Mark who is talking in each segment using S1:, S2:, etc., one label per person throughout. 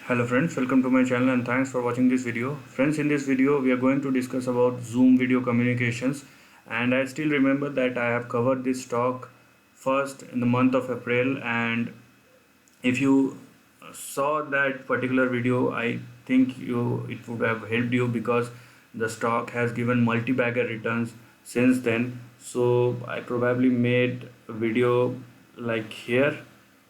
S1: Hello friends, welcome to my channel and thanks for watching this video. Friends, in this video we are going to discuss about Zoom video communications, and I still remember that I have covered this talk first in the month of April, and if you saw that particular video, I think it would have helped you because the stock has given multi-bagger returns since then. So I probably made a video like here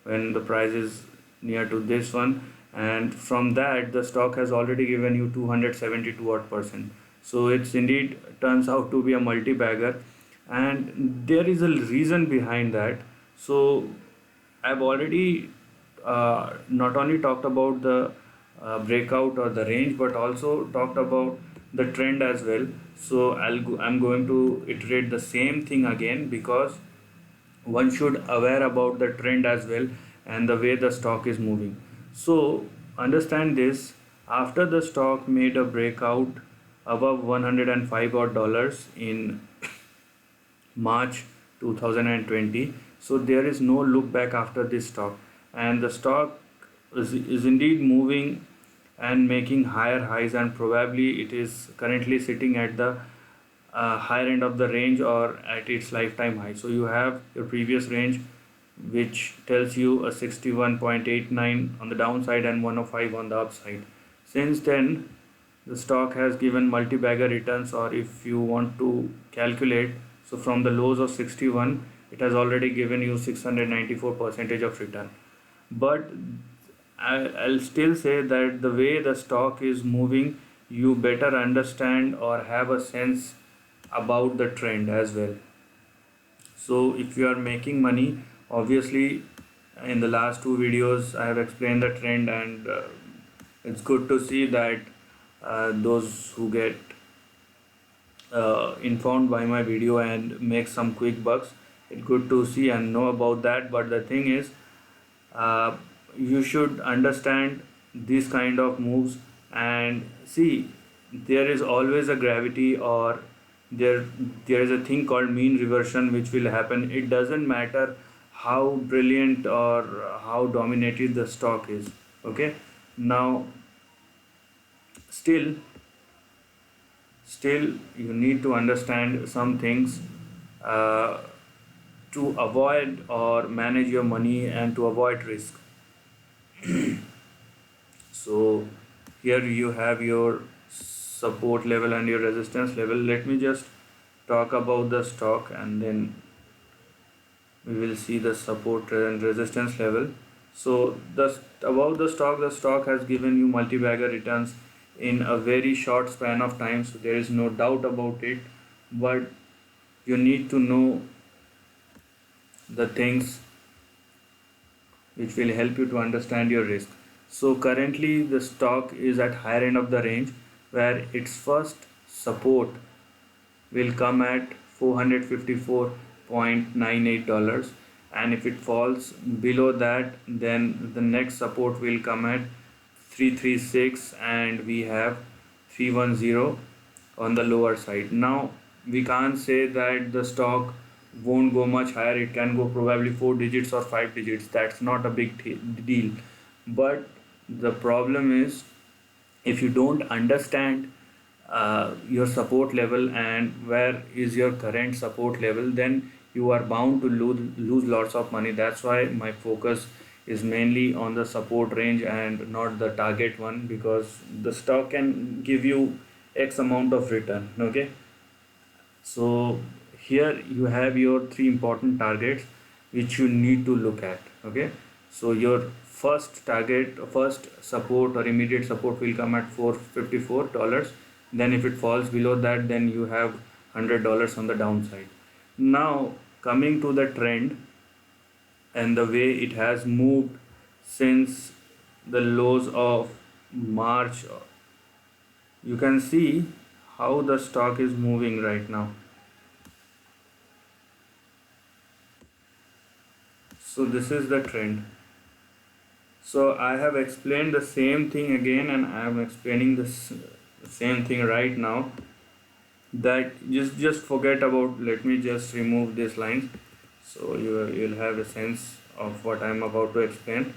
S1: when the price is near to this one, and from that the stock has already given you 272 odd percent. So it's indeed turns out to be a multi-bagger, and there is a reason behind that. So I've already not only talked about the breakout or the range, but also talked about the trend as well. So I'm going to iterate the same thing again because one should aware about the trend as well and the way the stock is moving. So understand this: after the stock made a breakout above 105 odd dollars in March 2020. So there is no look back after this stock, and the stock is indeed moving and making higher highs, and probably it is currently sitting at the higher end of the range or at its lifetime high. So you have your previous range which tells you a 61.89 on the downside and 105 on the upside. Since then the stock has given multi-bagger returns, or if you want to calculate, so from the lows of 61 it has already given you 694 percentage of return. But I'll still say that the way the stock is moving, you better understand or have a sense about the trend as well. So if you are making money, obviously in the last two videos I have explained the trend, and it's good to see that those who get informed by my video and make some quick bucks, it's good to see and know about that. But the thing is, uh, you should understand these kind of moves and see there is always a gravity, or there there is a thing called mean reversion which will happen. It doesn't matter how brilliant or how dominated the stock is. Okay, now still you need to understand some things uh, to avoid or manage your money and to avoid risk. So here you have your support level and your resistance level. Let me just talk about the stock and then we will see the support and resistance level. So about the stock has given you multi-bagger returns in a very short span of time, so there is no doubt about it. But you need to know the things which will help you to understand your risk. So currently the stock is at higher end of the range, where its first support will come at $454.98, and if it falls below that, then the next support will come at 336, and we have 310 on the lower side. Now we can't say that the stock won't go much higher. It can go probably 4 digits or 5 digits. That's not a big deal. But the problem is, if you don't understand your support level and where is your current support level, then you are bound to lose lots of money. That's why my focus is mainly on the support range and not the target one, because the stock can give you x amount of return. Okay, so here you have your three important targets which you need to look at. Okay, so your first support or immediate support will come at $454. Then if it falls below that, then you have $100 on the downside. Now coming to the trend and the way it has moved since the lows of March, you can see how the stock is moving right now. So this is the trend. So I have explained the same thing again, and I am explaining this same thing right now. That just forget about. Let me just remove these lines, so you'll have a sense of what I'm about to explain.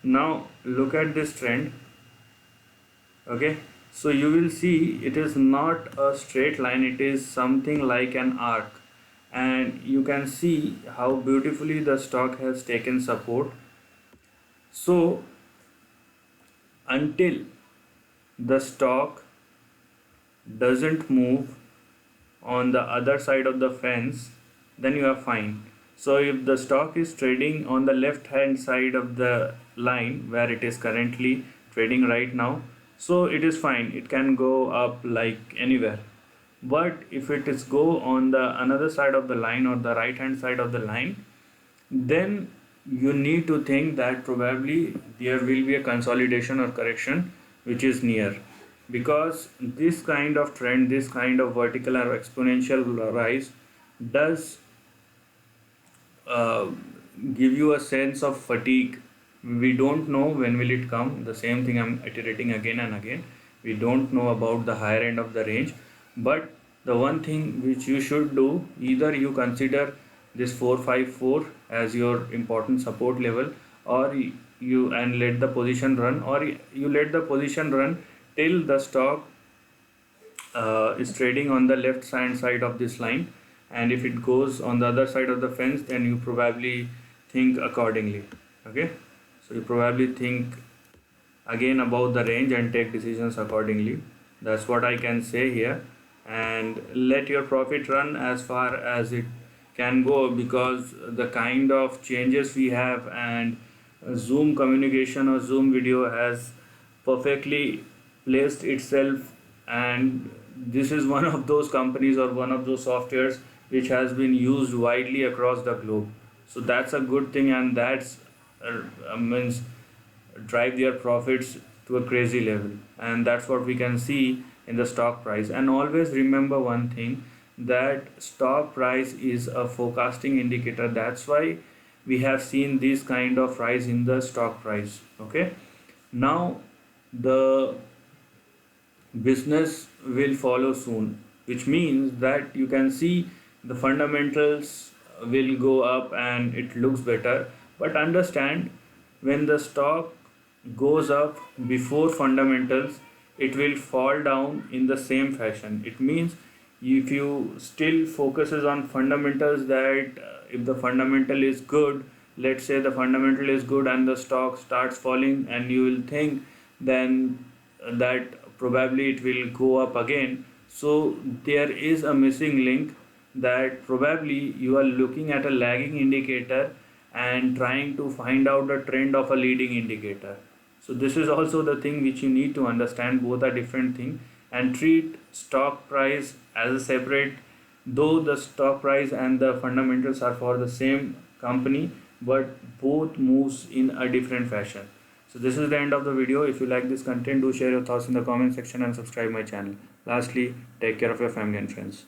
S1: Now look at this trend. Okay, so you will see it is not a straight line, it is something like an arc, and you can see how beautifully the stock has taken support. So until the stock doesn't move on the other side of the fence, then you are fine. So if the stock is trading on the left hand side of the line where it is currently trading right now, so it is fine, it can go up like anywhere. But if it is go on the another side of the line or the right hand side of the line, then you need to think that probably there will be a consolidation or correction which is near, because this kind of trend, this kind of vertical or exponential rise does uh, give you a sense of fatigue. We don't know when will it come. The same thing I'm iterating again and again. We don't know about the higher end of the range, but the one thing which you should do, either you consider this 454 as your important support level, or you and let the position run, or you let the position run till the stock is trading on the left hand side of this line, and if it goes on the other side of the fence, then you probably think accordingly. Okay, so you probably think again about the range and take decisions accordingly. That's what I can say here. And let your profit run as far as it can go, because the kind of changes we have, and Zoom communication or Zoom video has perfectly placed itself, and this is one of those companies or one of those softwares which has been used widely across the globe. So that's a good thing, and that's means drive their profits to a crazy level, and that's what we can see in the stock price. And always remember one thing, that stock price is a forecasting indicator. That's why we have seen this kind of rise in the stock price. Okay, now the business will follow soon, which means that you can see the fundamentals will go up and it looks better. But understand, when the stock goes up before fundamentals, it will fall down in the same fashion. It means if you still focuses on fundamentals, that if the fundamental is good, let's say the fundamental is good and the stock starts falling, and you will think then that probably it will go up again. So there is a missing link, that probably you are looking at a lagging indicator and trying to find out the trend of a leading indicator. So this is also the thing which you need to understand. Both are different thing, and treat stock price as a separate, though the stock price and the fundamentals are for the same company, but both moves in a different fashion. So this is the end of the video. If you like this content, do share your thoughts in the comment section and subscribe my channel. Lastly, take care of your family and friends.